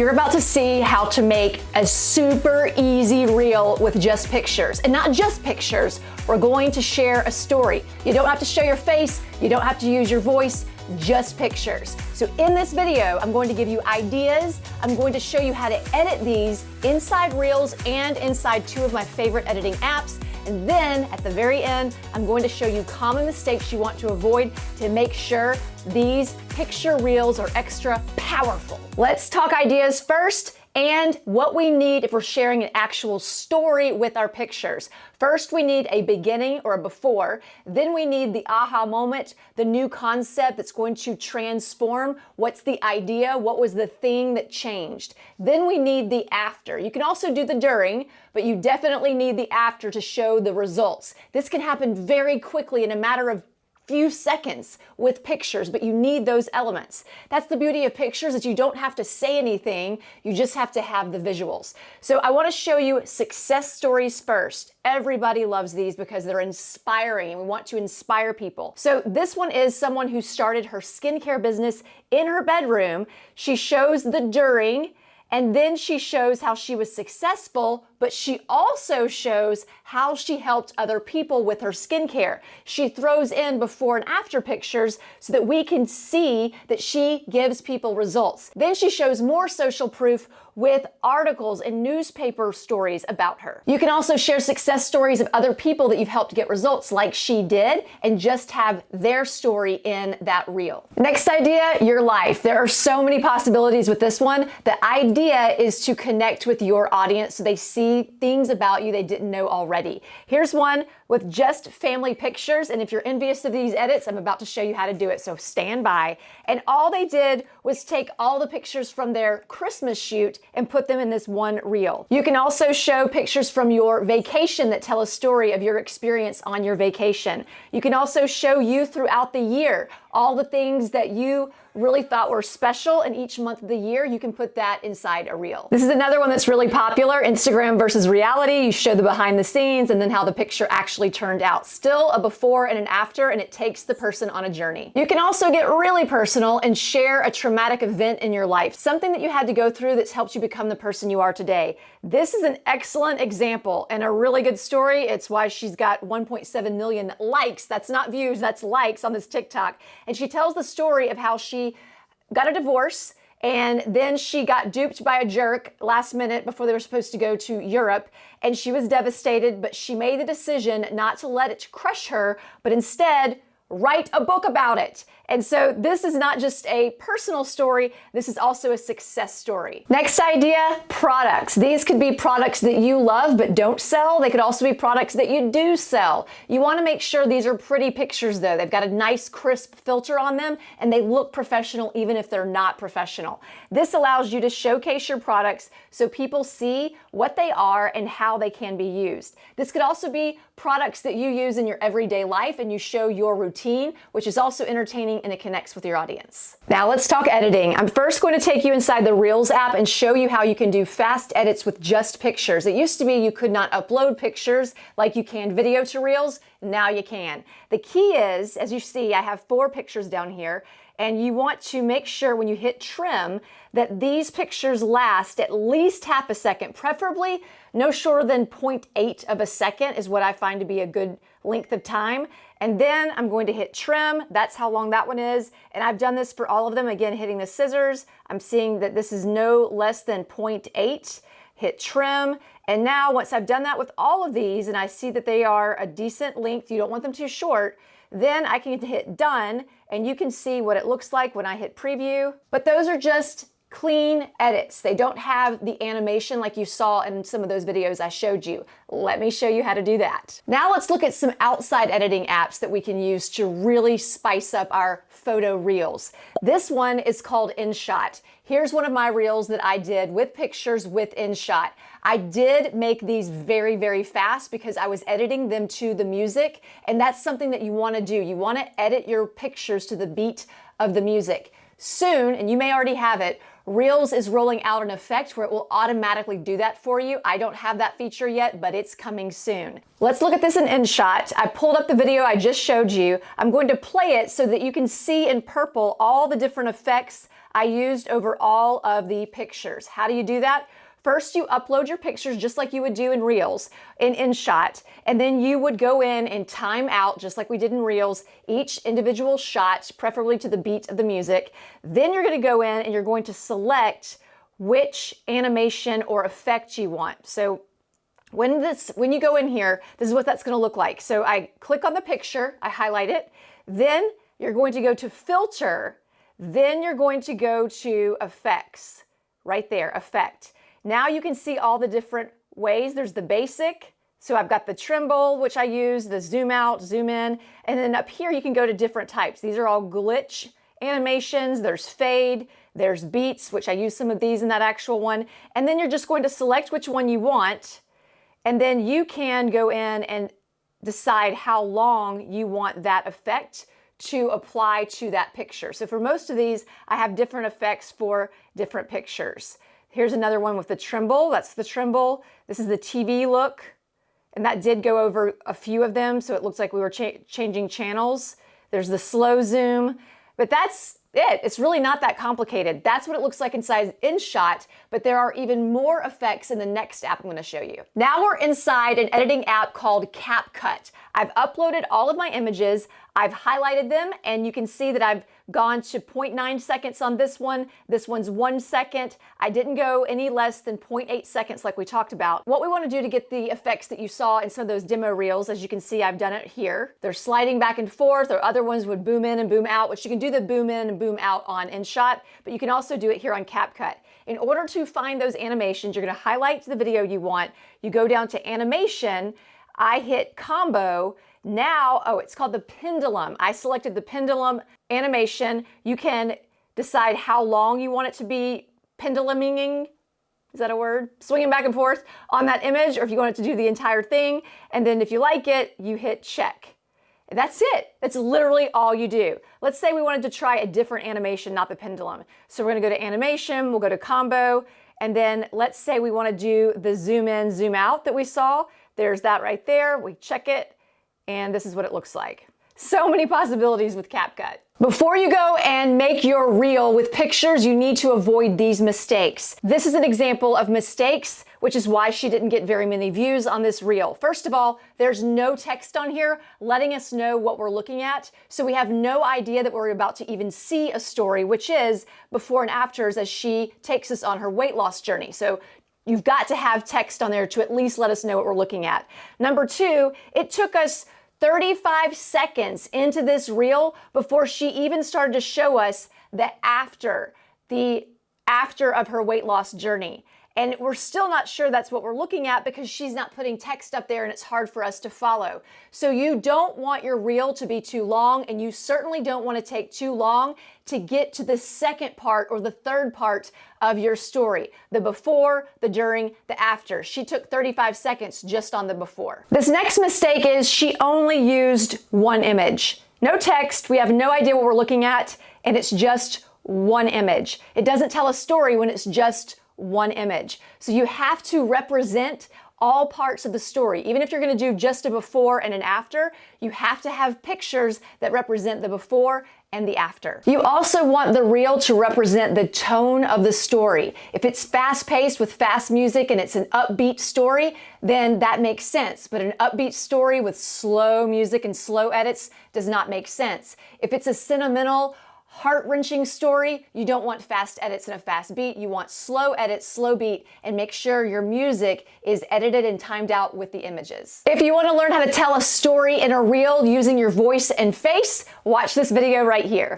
You're about to see how to make a super easy reel with just pictures. And not just pictures, we're going to share a story. You don't have to show your face, you don't have to use your voice, just pictures. So in this video, I'm going to give you ideas. I'm going to show you how to edit these inside Reels and inside two of my favorite editing apps. And then at the very end, I'm going to show you common mistakes you want to avoid to make sure these picture reels are extra powerful. Let's talk ideas first and what we need if we're sharing an actual story with our pictures. First, we need a beginning or a before. Then we need the aha moment, the new concept that's going to transform. What's the idea? What was the thing that changed? Then we need the after. You can also do the during, but you definitely need the after to show the results. This can happen very quickly in a matter of few seconds with pictures, but you need those elements. That's the beauty of pictures, is you don't have to say anything, you just have to have the visuals. So I want to show you success stories first. Everybody loves these because they're inspiring and we want to inspire people. So this one is someone who started her skincare business in her bedroom. She shows the during, and then she shows how she was successful, but she also shows how she helped other people with her skincare. She throws in before and after pictures so that we can see that she gives people results. Then she shows more social proof with articles and newspaper stories about her. You can also share success stories of other people that you've helped get results like she did, and just have their story in that reel. Next idea, your life. There are so many possibilities with this one. The idea is to connect with your audience so they see things about you they didn't know already. Here's one with just family pictures, and if you're envious of these edits, I'm about to show you how to do it, so stand by. And all they did was take all the pictures from their Christmas shoot and put them in this one reel. You can also show pictures from your vacation that tell a story of your experience on your vacation. You can also show you throughout the year, all the things that you really thought were special in each month of the year. You can put that inside a reel. This is another one that's really popular, Instagram versus reality. You show the behind the scenes and then how the picture actually turned out. Still a before and an after, and it takes the person on a journey. You can also get really personal and share a traumatic event in your life, something that you had to go through that's helped you become the person you are today. This is an excellent example and a really good story. It's why she's got 1.7 million likes. That's not views, that's likes on this TikTok. And she tells the story of how she got a divorce, and then she got duped by a jerk last minute before they were supposed to go to Europe, and she was devastated, but she made the decision not to let it crush her, but instead write a book about it. And so this is not just a personal story, this is also a success story. Next idea, products. These could be products that you love but don't sell. They could also be products that you do sell. You want to make sure these are pretty pictures though. They've got a nice crisp filter on them and they look professional even if they're not professional. This allows you to showcase your products so people see what they are and how they can be used. This could also be products that you use in your everyday life and you show your routine, which is also entertaining and it connects with your audience. Now let's talk editing. I'm first going to take you inside the Reels app and show you how you can do fast edits with just pictures. It used to be you could not upload pictures like you can video to Reels. Now you can. The key is, as you see, I have 4 pictures down here, and you want to make sure when you hit trim that these pictures last at least half a second, preferably no shorter than 0.8 of a second is what I find to be a good length of time. And then I'm going to hit trim. That's how long that one is. And I've done this for all of them. Again, hitting the scissors. I'm seeing that this is no less than 0.8. Hit trim. And now once I've done that with all of these and I see that they are a decent length, you don't want them too short, then I can hit done and you can see what it looks like when I hit preview. But those are just clean edits. They don't have the animation like you saw in some of those videos I showed you. Let me show you how to do that. Now let's look at some outside editing apps that we can use to really spice up our photo reels. This one is called InShot. Here's one of my reels that I did with pictures with InShot. I did make these very, very fast because I was editing them to the music, and that's something that you want to do. You want to edit your pictures to the beat of the music. Soon, and you may already have it, Reels is rolling out an effect where it will automatically do that for you. I don't have that feature yet, but it's coming soon. Let's look at this in InShot. I pulled up the video I just showed you. I'm going to play it so that you can see in purple all the different effects I used over all of the pictures. How do you do that? First, you upload your pictures just like you would do in Reels, in InShot, and then you would go in and time out, just like we did in Reels, each individual shot, preferably to the beat of the music. Then you're going to go in and you're going to select which animation or effect you want. So when you go in here, this is what that's going to look like. So I click on the picture, I highlight it, then you're going to go to Filter, then you're going to go to Effects, right there, Effect. Now you can see all the different ways. There's the basic. So I've got the tremble, which I use, the zoom out, zoom in, and then up here you can go to different types. These are all glitch animations. There's fade, there's beats, which I use some of these in that actual one. And then you're just going to select which one you want, and then you can go in and decide how long you want that effect to apply to that picture. So for most of these, I have different effects for different pictures. Here's another one with the tremble. That's the tremble. This is the TV look. And that did go over a few of them, so it looks like we were changing channels. There's the slow zoom, but that's it. It's really not that complicated. That's what it looks like inside InShot, but there are even more effects in the next app I'm going to show you. Now we're inside an editing app called CapCut. I've uploaded all of my images, I've highlighted them, and you can see that I've gone to 0.9 seconds on this one. This one's 1 second. I didn't go any less than 0.8 seconds like we talked about. What we want to do to get the effects that you saw in some of those demo reels, as you can see, I've done it here. They're sliding back and forth, or other ones would boom in and boom out, which you can do the boom in and boom out on InShot, but you can also do it here on CapCut. In order to find those animations, you're going to highlight the video you want. You go down to animation, I hit combo. Now, it's called the pendulum. I selected the pendulum animation. You can decide how long you want it to be penduluming. Is that a word? Swinging back and forth on that image, or if you want it to do the entire thing. And then if you like it, you hit check. That's it. That's literally all you do. Let's say we wanted to try a different animation, not the pendulum. So we're going to go to animation, we'll go to combo, and then let's say we want to do the zoom in, zoom out that we saw. There's that right there. We check it, and this is what it looks like. So many possibilities with CapCut. Before you go and make your reel with pictures, you need to avoid these mistakes. This is an example of mistakes, which is why she didn't get very many views on this reel. First of all, there's no text on here letting us know what we're looking at, so we have no idea that we're about to even see a story, which is before and afters as she takes us on her weight loss journey. So you've got to have text on there to at least let us know what we're looking at. Number two, it took us 35 seconds into this reel before she even started to show us the after of her weight loss journey. And we're still not sure that's what we're looking at because she's not putting text up there and it's hard for us to follow. So you don't want your reel to be too long, and you certainly don't want to take too long to get to the second part or the third part of your story. The before, the during, the after. She took 35 seconds just on the before. This next mistake is she only used one image. No text, we have no idea what we're looking at, and it's just one image. It doesn't tell a story when it's just one image. So you have to represent all parts of the story. Even if you're going to do just a before and an after, you have to have pictures that represent the before and the after. You also want the reel to represent the tone of the story. If it's fast-paced with fast music and it's an upbeat story, then that makes sense. But an upbeat story with slow music and slow edits does not make sense. If it's a sentimental, heart-wrenching story, you don't want fast edits and a fast beat. You want slow edits, slow beat, and make sure your music is edited and timed out with the images. If you want to learn how to tell a story in a reel using your voice and face, watch this video right here.